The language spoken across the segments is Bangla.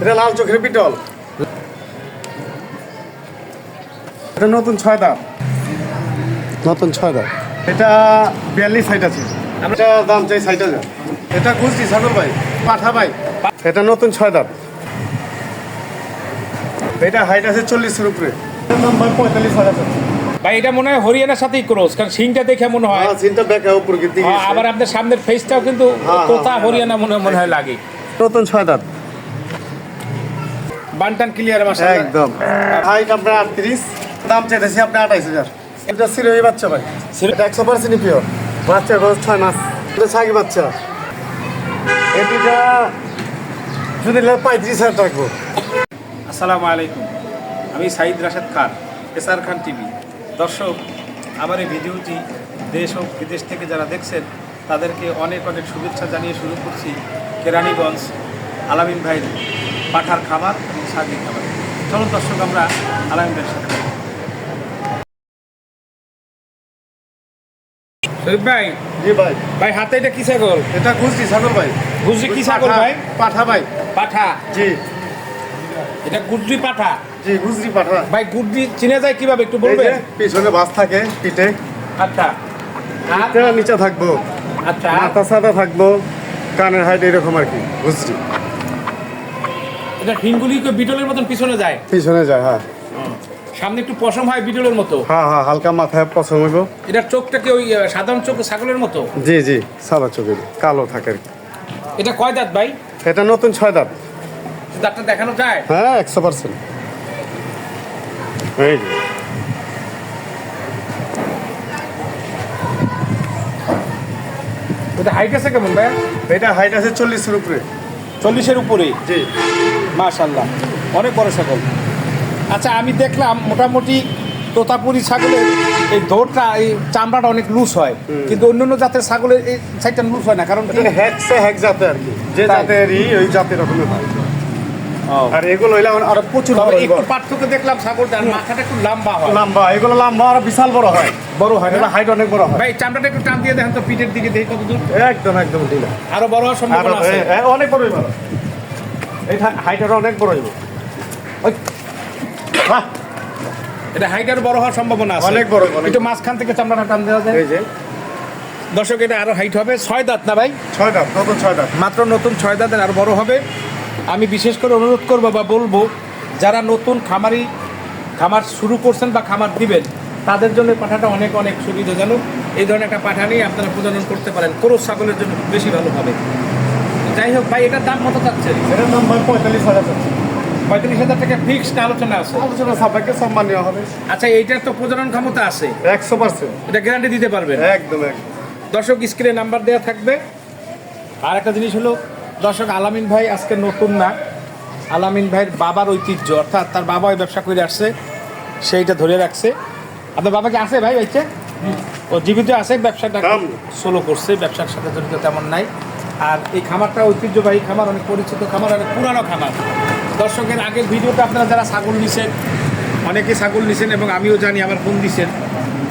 এটা লাল চোখের বিটল। এটা নতুন 6 দাঁত। নতুন 6 দাঁত। এটা 42 হাইট আছে। এটা দাম চাই 60,000। এটা গুজরি ছাগল ভাই, পাঠা ভাই। এটা নতুন 6 দাঁত। এটা হাইট আছে 40-এর উপরে। এর দাম ভাই 45,000 আছে। ভাই এটা মনে হয় হরিয়ানার সাথেই ক্রস, কারণ সিংটা দেখে মনে হয়। হ্যাঁ, সিনটা ব্যাক উপর দিকে। আবার আপনার সামনের ফেসটাও কিন্তু তোতা হরিয়ানা মনে হয় লাগে। নতুন 6 দাঁত। বানটান ক্লিয়ার মাশাআল্লাহ একদম। হাইট আপনার 38, দাম চাইতেছি আপনি 28,000। এটা সিরোহি বাচ্চা ভাই। এটা 100% পিওর। বাচ্চা বয়স 6 মাস। এটা ছাগি বাচ্চা। এটা যদি 35,000 রাখবো। আসসালামু আলাইকুম, আমি সাইদ রাশেদ খান, এসআর খান টিভি। দর্শক, আমার এই ভিডিওটি দেশ ও বিদেশ থেকে যারা দেখছেন তাদেরকে অনেক অনেক শুভেচ্ছা জানিয়ে শুরু করছি কেরানীগঞ্জ আলামিন ভাইয়ের পাঠার খামার এবং সাগির খামার। চলুন দর্শক, আমরা আলামিন ভাইয়ের সাথে। শরীফ ভাই। জি ভাই। ভাই হাতে এটা কি ছাগল? এটা গুজরি ছাগল ভাই। গুজরি কি ছাগল ভাই? পাঠা ভাই। পাঠা। জি। এটা গুজরি পাঠা। জি, গুজরি পাঠা। ভাই গুজরি চিনে যায় কিভাবে একটু বলবেন? পিছনে বাস থাকে পিঠে। আচ্ছা। আর এটা নিচে থাকবো। আচ্ছা। মাথা সাদা থাকবো, কানের হাইট এরকম আর কি। গুজরি। এটা হিঙ্গুলি বিটলের মতন পিছনে যায়। পিছনে যায়, হ্যাঁ। সামনে একটু পশম হয় বিটলের মতো। হ্যাঁ হ্যাঁ, হালকা মাথায় পছন্দ হইব। এটার চোখটা কি ওই সাধারণ চোখ ছাগলের মতো? জি জি, সাদা চোখের, কালো থাকে আর কি। এটা কয় দাঁত ভাই? এটা নতুন 6 দাঁত। দাঁতটা দেখানো যায়? হ্যাঁ, 100%। এই যে। এটা হাইট আছে কেমন ভাই? এটা হাইট আছে 40-এর উপরে। 40-এর উপরে। জি। মাশাআল্লাহ, অনেক বড় ছাগল। আচ্ছা, আমি দেখলাম মোটামুটি তোতাপুরি ছাগলের এই দৌড়টা, এই চামড়াটা অনেক লুজ হয়, কিন্তু অন্যান্য জাতের ছাগলের এই সাইডটা লুজ হয় না, কারণ কি? এটা হ্যাক জাতে আর কি। যে জাতেরই ওই জাতের রকমের হয়। আর এগুলো হইলে আর প্রচুর বড়। একটু পার্থক্য দেখলাম ছাগলটার মাথাটা একটু লম্বা হয়। লম্বা, এগুলো লম্বা আর বিশাল বড় হয়। বড় হয় না? হাইট অনেক বড় হয়। ভাই চামড়াটা একটু টান দিয়ে দেখেন তো, পিঠের দিকে দেখি কত দূর। একদম একদম ঢিলা। আরো বড় হওয়ার সম্ভাবনা আছে। অনেক বড় হইব। এই হাইটটা অনেক বড় হইব। বাহ, এটা হাইট আরো বড় হওয়ার সম্ভাবনা আছে। অনেক বড়। একটু মাঝখান থেকে চামড়াটা টান দেওয়া যায়। এই যে দর্শক, এটা আরো হাইট হবে। 6 দাঁত না ভাই? 6 দাঁত, নতুন 6 দাঁত। মাত্র নতুন 6 দাঁতের, আরো বড় হবে। আমি বিশেষ করে অনুরোধ করবো বা বলবো, যারা নতুন খামার শুরু করছেন বা খামার দিবেন, তাদের জন্য পাঠাটা অনেক অনেক সুবিধাজনক। এই ধরনের একটা পাঠা নিয়ে আপনারা প্রজনন করতে পারেন, ক্রস ছাগলের জন্য বেশি ভালো হবে। যাই হোক ভাই, এটার দাম কত চাচ্ছে? এটার দাম ভাই 45,000 আছে। 35,000 টাকা ফিক্সড আলোচনা আছে। আলোচনা সাপেক্ষে সম্মান নেওয়া হবে। আচ্ছা, এইটার তো প্রজনন ক্ষমতা আছে? 100%। এটা গ্যারান্টি দিতে পারবেন? একদম। দর্শক, স্ক্রিনে নাম্বার দেওয়া থাকবে। আর একটা জিনিস হলো দর্শক, আলামিন ভাই আজকে নতুন না। আলামিন ভাইয়ের বাবার ঐতিহ্য, অর্থাৎ তার বাবা ওই ব্যবসা করে আসছে, সেইটা ধরে রাখছে। আপনার বাবাকে আছে ভাই? বাইছে ও জীবিত আছে, ব্যবসাটা সোলো করছে, ব্যবসার সাথে জড়িত তেমন নাই। আর এই খামারটা ঐতিহ্যবাহী খামার, অনেক পরিচিত খামার, অনেক পুরানো খামার। দর্শকের আগের ভিডিওতে আপনারা যারা ছাগল নিছেন, অনেকে ছাগল নিছেন এবং আমিও জানি আমার ফোন দিছেন,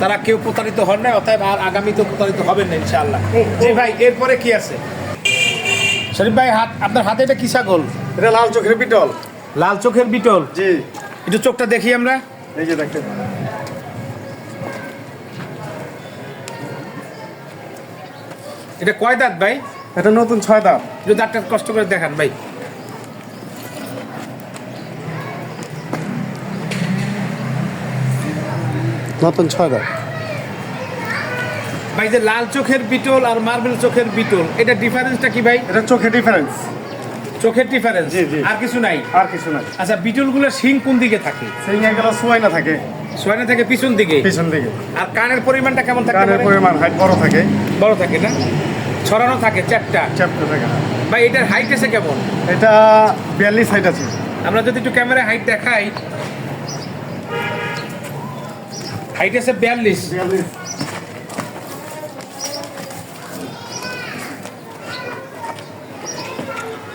তারা কেউ প্রতারিত হন না, অতএব আর আগামীতেও প্রতারিত হবেন না ইনশাআল্লাহ। জি ভাই, এরপরে কি আছে? শরীফ ভাই, আপনার হাতে এটা কি ছাগল? এটা লাল চোখের বিটল। লাল চোখের বিটল। জি। একটু চোখটা দেখি আমরা। এই যে দেখেন। এটা কয় দাঁত ভাই? এটা নতুন 6 দাঁত। একটু দাঁতটা কষ্ট করে দেখান ভাই। নতুন 6 দাঁত। ভাই, যে লাল চোখের বিটল আর মার্বেল চোখের বিটল, এটা ডিফারেন্সটা কি ভাই? এটা চোখের ডিফারেন্স। চোখের ডিফারেন্স, জি, জি। আর কিছু নাই? আর কিছু না। আচ্ছা, বিটলগুলোর শিং কোন দিকে থাকে? সেই গেল সোয়াইনা থাকে। সোয়ানে থাকে পিছন দিকে। পিছন দিকে। আর কানের পরিমাণটা কেমন থাকে? কানের পরিমাণ হাইট বড় থাকে। বড় থাকে না? ছড়ানো থাকে চারটা। চ্যাপ্টার থাকে। ভাই, এটার হাইট আছে কেমন? এটা 42 হাইট আছে। আমরা যদি একটু ক্যামেরায় হাইট দেখাই, হাইট আছে 42।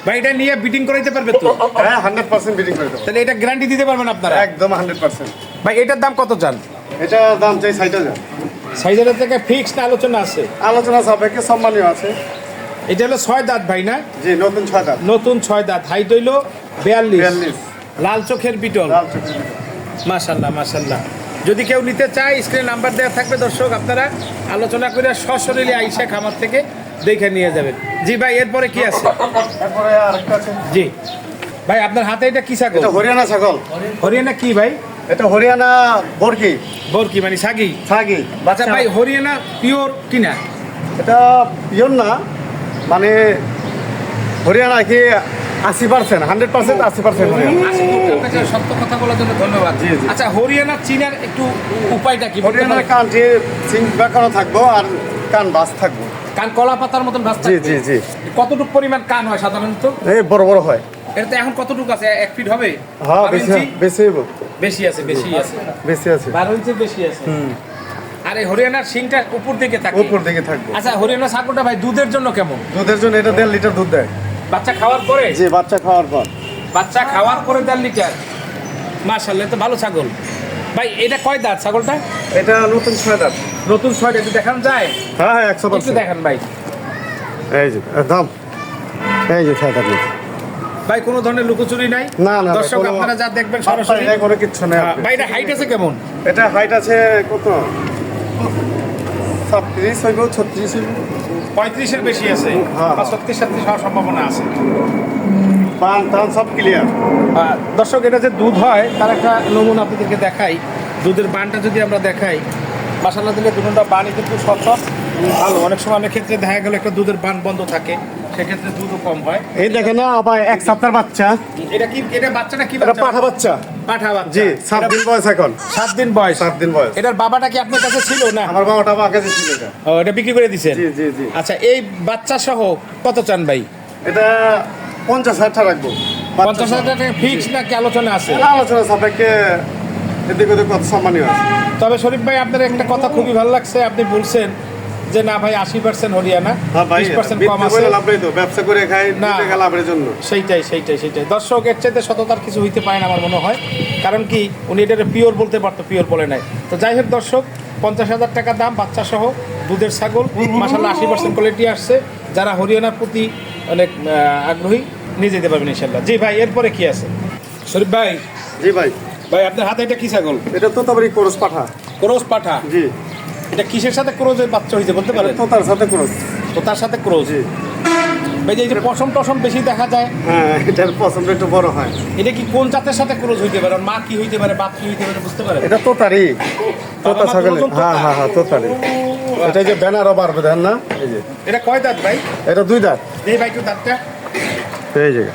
ভাই, এটা নিয়ে বিটিং করাইতে পারবে তো? হ্যাঁ, 100% বিডিং করে দেবো। তাহলে এটা গ্যারান্টি দিতে পারবেন আপনারা? একদম 100%। ভাই, এটার দাম কত চান? এটা দাম চাই 60,000। 60,000 থেকে ফিক্সড আলোচনা আছে? আলোচনা সাপেক্ষে সম্মানীয় আছে। এটা হলো 6 দাঁত ভাই না? জি, নতুন 6 দাঁত। নতুন 6 দাঁত, হাইট হইলো 42 42 লাল চোখের বিটল। লাল চোখের মাশাল্লাহ মাশাল্লাহ। যদি কেউ নিতে চায় স্ক্রিনে নাম্বার দেওয়া থাকবে দর্শক, আপনারা আলোচনা করে সশরীরে আইসা খামার থেকে দেখে নিয়ে যাবেন। জি ভাই, এরপরে কি আছে? তারপরে আরেকটা আছে, জি ভাই, আপনার হাতে এটা কি ছাগল? এটা হরিয়ানা ছাগল। হরিয়ানা কি ভাই? এটা হরিয়ানা বরকি বরকি মানে সাগি। ছাগি আচ্ছা বাচ্চা ভাই, হরিয়ানা পিওর কিনা? এটা পিওর না, মানে হরিয়ানা কি 80%, 100%, 80% হরিয়ানা। আপনাকে সত্য কথা বলার জন্য ধন্যবাদ। জি, জি। আচ্ছা, হরিয়ানা চিনার একটু উপায়টা কি? হরিয়ানার কান যে সিং বেঁকানো থাকবো আর কান বাস থাকবো। কান কলা পাতার মতন ভাস জি থাকবে? জি জি। কতটুকু পরিমাণ কান হয় সাধারণত? এই বড় বড় হয়। এটা তো এখন কতটুকু আছে? 1 ফিট হবে? হ্যাঁ 12 বেশি ইঞ্চি? বেশি হইব, বেশি আছে, বেশি আছে। বেশি আছে। 12 ইঞ্চির বেশি আছে। আর এই হরিয়ানার শিংটা উপর দিকে থাকে। উপর দিকে থাকবো। আচ্ছা, হরিয়ানা ছাগলটা ভাই দুধের জন্য কেমন? দুধের জন্য এটা 1.5 লিটার দুধ দেয়। বাচ্চা খাওয়ার পরে? জি, বাচ্চা খাওয়ার পর। বাচ্চা খাওয়ার পরে 1.5 লিটার। মাশাআল্লাহ, তো ভালো ছাগল। ভাই এটা কয় দাঁত ছাগলটা? এটা নতুন 6 দাঁত। নতুন 6 একটু দেখান যায়? হ্যাঁ হ্যাঁ একটু 100%। দেখান ভাই। এই যে দাম, এই যে 6 দাঁত। ভাই কোনো ধরনের লুকোচুরি নাই? না, না, দর্শক কোনো- আপনারা যা দেখবেন সরাসরি। এটা কোনো কিচ্ছু নেই। ভাই এটা হাইট আছে কেমন? এটা হাইট আছে কত? 37 হইব, 36 হইব। 35 এর বেশি আছে। হ্যাঁ। বা 36 হওয়ার সম্ভাবনা আছে। পান টান সব ক্লিয়ার। দর্শক, এটা যে দুধ হয় তার একটা নমুনা আপনাদেরকে দেখাই। দুধের বানটা যদি আমরা দেখাই, মাশাআল্লাহ দিলে দুটোটা বানই কিন্তু সচল ভালো। অনেক সময় অনেক ক্ষেত্রে দেখা গেল একটা দুধের বান বন্ধ থাকে, সেক্ষেত্রে দুধও কম হয়। এই দেখেন না আবার 1 সপ্তাহের বাচ্চা। এটা কি, এটা বাচ্চাটা কি এটা বাচ্চা? পাঠা বাচ্চা। পাঠা বাচ্চা। জি, 7 দিন বয়স এখন। 7 দিন বয়স। 7 দিন বয়স। এটার বাবাটা কি আপনার কাছে ছিল না? আমার বাবাটা আমার কাছে ছিল এটা। ও, এটা বিক্রি করে দিছেন? জি জি জি। আচ্ছা, এই বাচ্চা সহ কত চান ভাই? এটা 50,000 টাকা রাখবো। 50,000 টাকা ফিক্স নাকি আলোচনা আছে? এটা আলোচনা সাপেক্ষে এদিক ওদিক কত সম্মানীয় আছে। তবে শরীফ ভাই, আপনার একটা কথা খুবই ভালো লাগছে। আপনি বলছেন যে না ভাই 80% হরিয়ানা, হ্যাঁ ভাই, 20% কম বিক্রি আছে। করে লাভ নেই তো, ব্যবসা করে খাই না। দিতে গেলে লাভের জন্য। সেইটাই দর্শক, এর চাইতে সততার কিছু হইতে পারে না আমার মনে হয়। কারণ কি, উনি এটা পিওর বলতে পারতো, পিওর বলে নাই। তো যাই হোক দর্শক, 50,000 টাকা দাম, বাচ্চা সহ দুধের ছাগল। মাশাআল্লাহ 80% কোয়ালিটি আসছে। যারা হরিয়ানার প্রতি অনেক আগ্রহী, নিয়ে যেতে পারবেন ইনশাল্লাহ। জি ভাই, এরপরে কি আছে শরীফ ভাই? জি ভাই, ভাই আপনার হাতে এটা কি ছাগল? এটা তো তারপরে ক্রস পাঠা। ক্রস পাঠা। জি, এটা কিসের সাথে ক্রোজের বাচ্চা হয়েছে বলতে পারেন? তো তার সাথে ক্রস। তো তার সাথে ক্রোজ। জি। ভাই এই যে পশম টসম বেশি দেখা যায়, হ্যাঁ, এটার পছন্দ একটু বড় হয়। এটা কি কোন জাতের সাথে ক্রোজ হইতে পারে? মা কি হইতে পারে, বাপ কি হইতে পারে, বুঝতে পারেন? এটা তোতারি, তোতা মা ছাগল। দুজন তোতা? হ্যাঁ হ্যাঁ হ্যাঁ, তোতারি। এটা যে ব্যানারও বাড়বে দেন না, এই যে এটা কয় দাঁত ভাই? এটা 2 দাঁত। এই ভাই একটু দাঁতটা। এই যে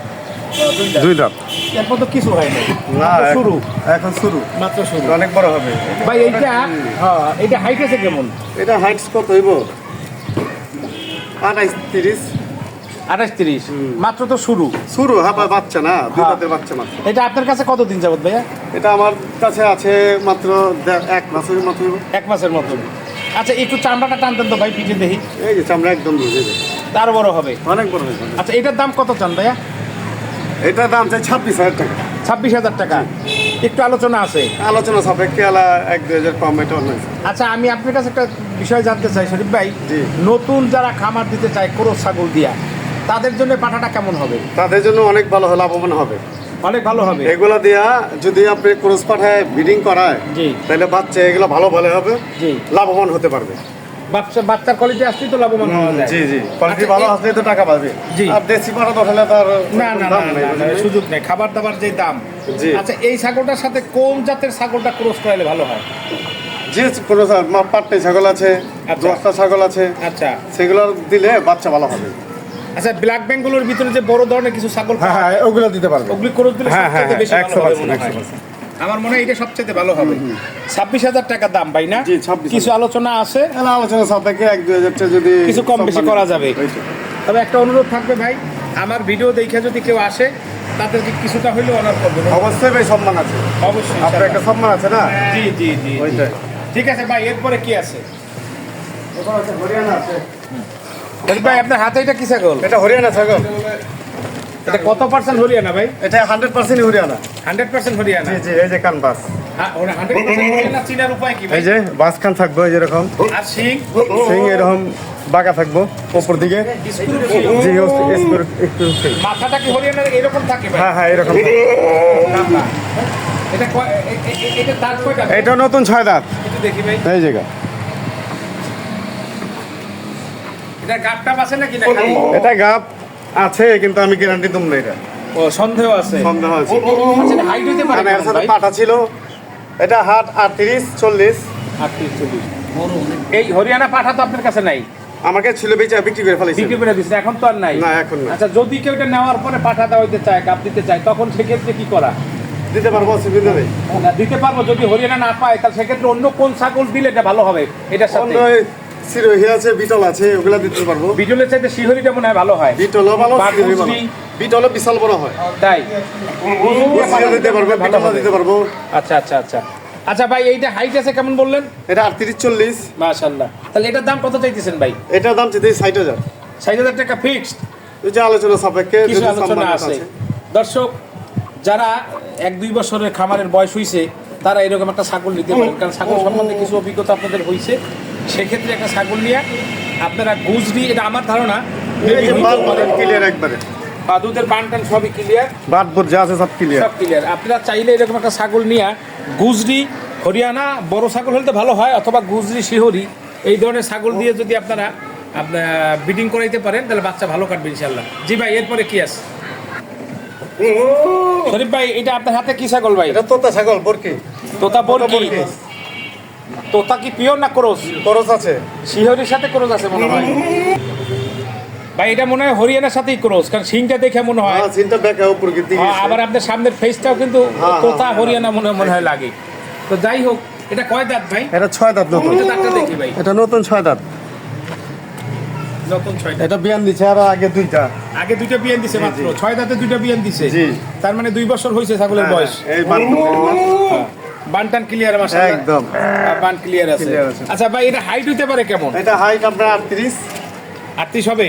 দুই দাঁত। 2 দাঁত। এরপর তো কিছু হয় না, না, মাত্র শুরু, এখন শুরু, মাত্র শুরু। অনেক বড় হবে। ভাই এইটা, হ্যাঁ, এটা হাইট আছে কেমন? এটা হাইট কত হইব? 28, 30। 28-30, মাত্র তো শুরু। শুরু, হ্যাঁ বাচ্চা না, 2 হ্যাঁ। দাঁতের বাচ্চা মাত্র। এটা আপনার কাছে কতদিন যাবত ভাইয়া? এটা আমার কাছে আছে মাত্র 1 মাসের মতো হইব। 1 মাসের মতন। আচ্ছা, একটু চামড়াটা টানতেন তো ভাই, পিঠে দেখি। এই যে চামড়া একদম বুঝে যায়, তার বড় হবে। অনেক বড় হয়েছে। আচ্ছা, এটার দাম কত চান ভাইয়া? এটার দাম চাই 26,000 টাকা। 26,000 টাকা। একটু আলোচনা আছে। আলোচনা সাপেক্ষে 1-2 কম, এটা অন্য। আচ্ছা, আমি আপনার কাছে একটা বিষয় জানতে চাই শরীফ ভাই। জি। নতুন যারা খামার দিতে চায় ক্রোস ছাগল দিয়া, তাদের জন্য পাঠাটা কেমন হবে? তাদের জন্য অনেক ভালো লাভবান হবে। অনেক ভালো হবে। এগুলো দিয়া যদি আপনি ক্রস পাঠায় ব্রিডিং করায়, জি। তাহলে বাচ্চা এগুলো ভালো হবে, জি। লাভবান হতে পারবে। বাচ্চার কোয়ালিটি আসলেই তো লাভবান হওয়া যায়। জি জি, কোয়ালিটি আচ্ছা, ভালো আসলে তো টাকা পাবে। জি। আর দেশি পাঠা তো হলে তার না না না, দাম না, নেই, না, বুঝলেন? সুযোগ নেই। খাবার দাবার যে দাম। জি। আচ্ছা, এই ছাগলটার সাথে কোন জাতের ছাগলটা ক্রস করাইলে ভালো হয়? যে কোনো পাট্টি ছাগল আছে, আচ্ছা। দশটা ছাগল আছে, আচ্ছা সেগুলো দিলে বাচ্চা ভালো হবে। আচ্ছা, ব্ল্যাক বেঙ্গলের ভিতরে যে বড় ধরনের কিছু ছাগল, হ্যাঁ হ্যাঁ, ওগুলো দিতে পারবে। ওগুলি ক্রস দিলে হ্যাঁ, সবচেয়ে হ্যাঁ, বেশি ভালো হবে 100%, মনে হয়। 100%। আমার মনে হয় এটা সবচেয়ে ভালো হবে। 26,000 টাকা দাম ভাই না? জি, 26,000। কিছু আলোচনা আছে, তাহলে আলোচনা সাপেক্ষে 1-2 হাজার যদি কিছু কম বেশি করা যাবে। ওইটা। তবে একটা অনুরোধ থাকবে ভাই, আমার ভিডিও দেখে যদি কেউ আসে তাদেরকে কিছুটা হইলেও অনার করবেন। অবশ্যই ভাই, সম্মান আছে। অবশ্যই আপনার একটা সম্মান আছে না? জি জি জি। ওইটাই। ঠিক আছে ভাই, এরপরে কি আছে? ওখানে আছে হরিয়ানা আছে। ভাই আপনার হাতে এটা কি ছাগল? এটা হরিয়ানা ছাগল। এটা কত পার্সেন্ট হরিয়ানা ভাই? এটা 100% হরিয়ানা। 100% হরিয়ানা। জি জি, এই যে কানবাস, হ্যাঁ, ওরা 100% হরিয়ানা চিনার উপায় কি ভাই? এই যে বাস খান থাকবো এই যেরকম, আর সিং সিং এরকম বাঁকা থাকবো উপর দিকে। স্ক্রু সিং। জি, একটু সিং। মাথাটা কি হরিয়ানার এরকম থাকে ভাই? হ্যাঁ হ্যাঁ, এরকম। লম্বা। এটা এটা দাঁত কয়টা? এটা নতুন 6 দাঁত। একটু দেখি ভাই। এই জায়গা এটা গাবটা আছে নাকি না? এটা গাব আছে, কিন্তু আমি গ্যারান্টি দেব না। এটা ও সন্দেহ আছে। সন্দেহ আছে। আচ্ছা, এটা হাইট হইতে পারে মানে এর কেমন সাথে ভাই? পাঠা ছিল, এটা হাট 38 40। 38 40। এই হরিয়ানা পাঠা তো আপনার কাছে নাই? আমাকে ছিল, বেচা বিক্রি করে ফেলেছি। বিক্রি করে দিচ্ছেন, এখন তো আর নাই? না, এখন না। আচ্ছা, যদি কেউ এটা নেওয়ার পরে পাঠা দেওয়া হইতে চায়, গাব দিতে চায়, তখন সেক্ষেত্রে কি করা? দিতে পারবো, অসুবিধা নেই। না, দিতে পারবো। যদি হরিয়ানা না পায় তাহলে সেক্ষেত্রে অন্য কোন ছাগল দিলে এটা ভালো হবে এটার সাথে? অন্য সিরোহি আছে, বিটল আছে, ওগুলা দিতে পারবো। বিজলের চাইতে শিহরিটা মনে হয় ভালো হয়। বিটলও ভালো, বা সিরোহি ভালো। গুজরি। বিটলও বিশাল বড় হয়। তাই গুজরিও দিতে পারবো, ভালো বিটলও হবে। দিতে পারবো। আচ্ছা আচ্ছা আচ্ছা আচ্ছা ভাই, এইটা হাইট আছে কেমন বললেন? এটা 38 40। মাশাআল্লাহ। তাহলে এটার দাম কত চাইতেছেন ভাই? এটার দাম চাইতে 60,000। 60,000 টাকা ফিক্সড? ওই যে আলোচনা সাপেক্ষে কিছু যদি আলোচনা সম্মান আছে। দর্শক, যারা 1-2 বছরের খামারের বয়স হইছে তারা এরকম একটা ছাগল নিতে পারেন, কারণ ছাগল সম্বন্ধে কিছু অভিজ্ঞতা আপনাদের হইছে। সেক্ষেত্রে একটা ছাগল নিয়ে আপনারা গুজরি, এটা আমার ধারণা, এই যে বাল ক্লিয়ার একবারে, বা দুধের বান টান সবই ক্লিয়ার, বাটবুট যা আছে সব ক্লিয়ার। সব ক্লিয়ার। আপনারা চাইলে এরকম একটা ছাগল নিয়ে গুজরি, হরিয়ানা বড় ছাগল হলে তো ভালো হয়, অথবা গুজরি শিহরি এই ধরনের ছাগল দিয়ে যদি আপনারা বিডিং করাইতে পারেন তাহলে বাচ্চা ভালো কাটবে ইনশাল্লাহ। জি ভাই, এরপরে কি আছে? শরীফ ভাই, এটা আপনার হাতে কি ছাগল ভাই? এটা তোতা ছাগল, বরকি। তোতা বরকি। তোতা কি পিওর না ক্রস? খরচ আছে। শিহরির সাথে ক্রস আছে মনে হয় ভাই। এটা মনে হয় হরিয়ানার সাথেই ক্রস, কারণ সিংটা দেখে মনে হয়। হ্যাঁ, চিন্তা ব্যাকা উপর দিকে। আবার আপনার সামনের ফেসটাও কিন্তু হ্যাঁ, তোতা হ্যাঁ, হরিয়ানা মনে হয় লাগে। তো যাই হোক, এটা কয় দাঁত ভাই? এটা 6 দাঁত নতুন। এটা দাঁতটা দেখি ভাই। এটা নতুন 6 দাঁত। নতুন 6 দাঁত। এটা বিয়ান দিছে, আর আগে 2টা। আগে 2টা বিয়ান দিছে মাত্র। 6 দাঁতে 2টা বিয়ান দিছে। জি। তার মানে 2 বছর হয়েছে ছাগলের বয়স। এই বাটবুট বানটান ক্লিয়ার মাশাআল্লাহ। একদম বান ক্লিয়ার আছে। Clear আছে। আচ্ছা ভাই, এটা হাইট হইতে পারে কেমন? এটা হাইট আপনার 38। 38 হবে?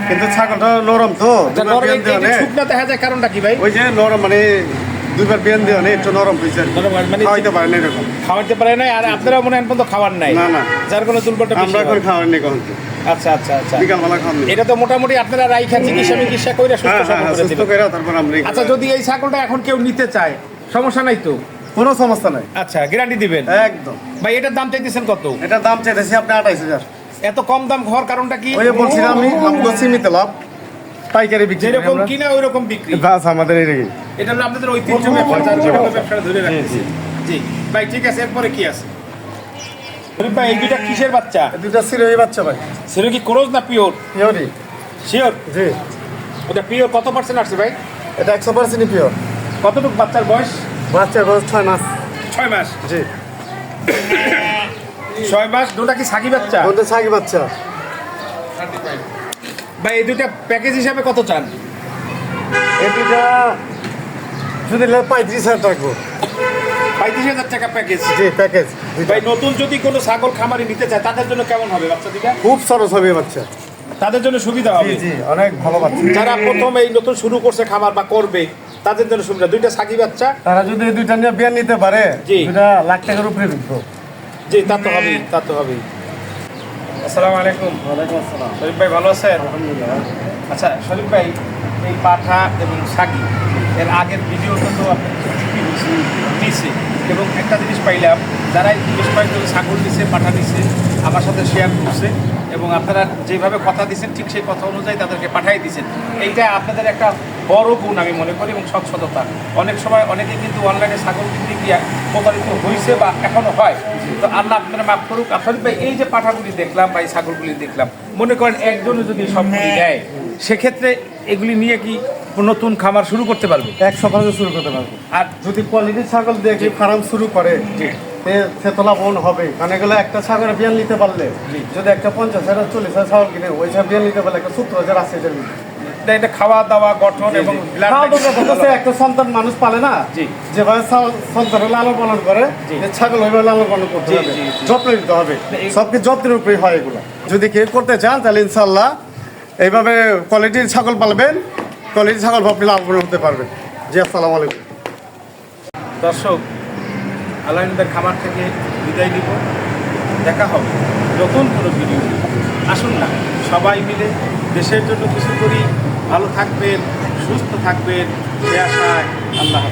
কিন্তু ছাগলটা নরম তো, আচ্ছা, দুবার বিয়ান দেওয়া নেই। শুকনা দেখা যায়, কারণটা কি ভাই? ওই যে নরম, মানে দুবার বিয়ান দেওয়া নেই, একটু নরম হয়েছে। নরম মানে খাওয়াইতে পারে না এরকম। খাওয়াতে পারে নাই, আর আপনারা মনে হয় পর্যন্ত খাওয়ার নাই। না, না। যার কোনো দুর্বলতা বেশি আমরা হয়। এখন খাওয়ার নেই কখন। আচ্ছা আচ্ছা আচ্ছা। বিকালবেলা খাওয়ান নেই। এটা তো মোটামুটি আপনারা রাইখা চিকিৎসা করে সুস্থ হ্যাঁ সবল হ্যাঁ, করে সুস্থ দিবেন। করে তারপর আমরা আচ্ছা, যদি এই ছাগলটা এখন কেউ নিতে চায়, সমস্যা নাই তো? কোনো সমস্যা নাই, আচ্ছা, গ্যারান্টি দিবেন? একদম। ভাই, এটার দাম চাইতেছেন কত? এটার দাম চাইতেছি আপনি 28,000। এত কম দাম হওয়ার কারণটা কি? ওই যে বলছিলাম আমি, আমাকে সীমিত লাভ, পাইকারি বিক্রি করি যেরকম আমরা। কিনা ওই রকম বিক্রি। বাস আমাদের এই রেগে। এটা হলো আপনাদের ঐতিহ্য ব্যাপার, যার জন্য আমরা ব্যবসাটা ধরে রাখতেছি। জি ভাই, ঠিক আছে। এরপরে কি আছে? শরীফ ভাই, এই দুইটা কিসের বাচ্চা? দুটা সিরোহি বাচ্চা ভাই। সেটা কি ক্রোজ না পিওর? পিওরি। শিওর? জি। ওটা পিওর কত পার্সেন্ট আসছে ভাই? এটা 100% পিওর। কতটুকু বাচ্চার বয়স? বাচ্চার বয়স 6 মাস। 6 মাস। জি। 6 মাস। দুটা কি সাগি বাচ্চা? ওটা ছাগি বাচ্চা। ভাই, এই দুইটা প্যাকেজ হিসাবে কত চান? এই দুটা যদি 35,000 রাখবো। 35,000 টাকা প্যাকেজ। জি, প্যাকেজ। ভাই, নতুন যদি কোনো ছাগল খামারি নিতে চায় তাদের জন্য কেমন হবে বাচ্চা দুইটা? খুব সরস হবে বাচ্চা। তাদের জন্য সুবিধা জি হবে। জি, অনেক ভালো বাচ্চা। যারা প্রথম এই নতুন শুরু করছে খামার বা করবে তাদের জন্য সুবিধা। দুইটা সাগি বাচ্চা। তারা যদি এই দুইটা নিয়ে বিয়ান নিতে পারে, জি। দুটা লাখ টাকার উপরে বিকবো। জি, তা তো হবেই, তা তো হবেই। আসসালামু আলাইকুম। ওয়ালাইকুম আসসালাম। শরীফ ভাই, ভালো আছেন? আলহামদুলিল্লাহ। আচ্ছা শরীফ ভাই, এই পাঠা এবং সাগি এর আগের ভিডিওতে তো আপনি দিয়েছে, এবং একটা জিনিস পাইলাম, যারা এই বেশ কয়েকজন ছাগল দিচ্ছে, পাঠা দিচ্ছে, আমার সাথে শেয়ার করছে, এবং আপনারা যেভাবে কথা দিচ্ছেন ঠিক সেই কথা অনুযায়ী তাদেরকে পাঠাই দিচ্ছেন। এইটা আপনাদের একটা বড় গুণ আমি মনে করি, এবং স্বচ্ছতা। অনেক সময় অনেকে কিন্তু অনলাইনে ছাগল কিনতে গিয়ে প্রতারিত হয়েছে বা এখনো হয়। তো আল্লাহ আপনারা মাফ করুক। আপনার ভাই, এই যে পাঠাগুলি দেখলাম বা এই ছাগলগুলি দেখলাম, মনে করেন একজনে যদি সবগুলি নেয়, সেক্ষেত্রে এগুলি নিয়ে কি নতুন খামার শুরু করতে পারবে? 100% শুরু করতে পারবো। আর যদি কোয়ালিটির ছাগল দেখে ফার্ম শুরু করে, জি। সে তোলা বোন হবে। কারণ এগুলো একটা ছাগলের বিয়ান নিতে পারলে, যদি একটা 50,000 40,000 ছাগল কিনে ওই ছাগল বিয়ান নিতে পারলে একটা 70,000 আছে এটার ভিতরে। এটা খাওয়া দাওয়া গঠন এবং খাওয়া দাওয়া করতে একটা সন্তান মানুষ পালে না, জি। যেভাবে সন্তানের লালন পালন করে, জি। যে ছাগল ওইভাবে লালন পালন করতে জি, হবে, জি, জি। যত্ন নিতে হবে। সবকিছু যত্নের উপরেই হয় এগুলো। যদি কেউ করতে চান তাহলে ইনশাল্লাহ এইভাবে কোয়ালিটির ছাগল পালবেন, কোয়ালিটির ছাগল আপনি লাভবান হতে পারবেন। জি, আসসালামু আলাইকুম। দর্শক, আলামিন ভাইয়ের খামার থেকে বিদায় নিব। দেখা হবে নতুন কোনো ভিডিও। আসুন না সবাই মিলে দেশের জন্য কিছু করি। ভালো থাকবেন, সুস্থ থাকবেন, সে আশায়। আল্লাহ হাফেজ।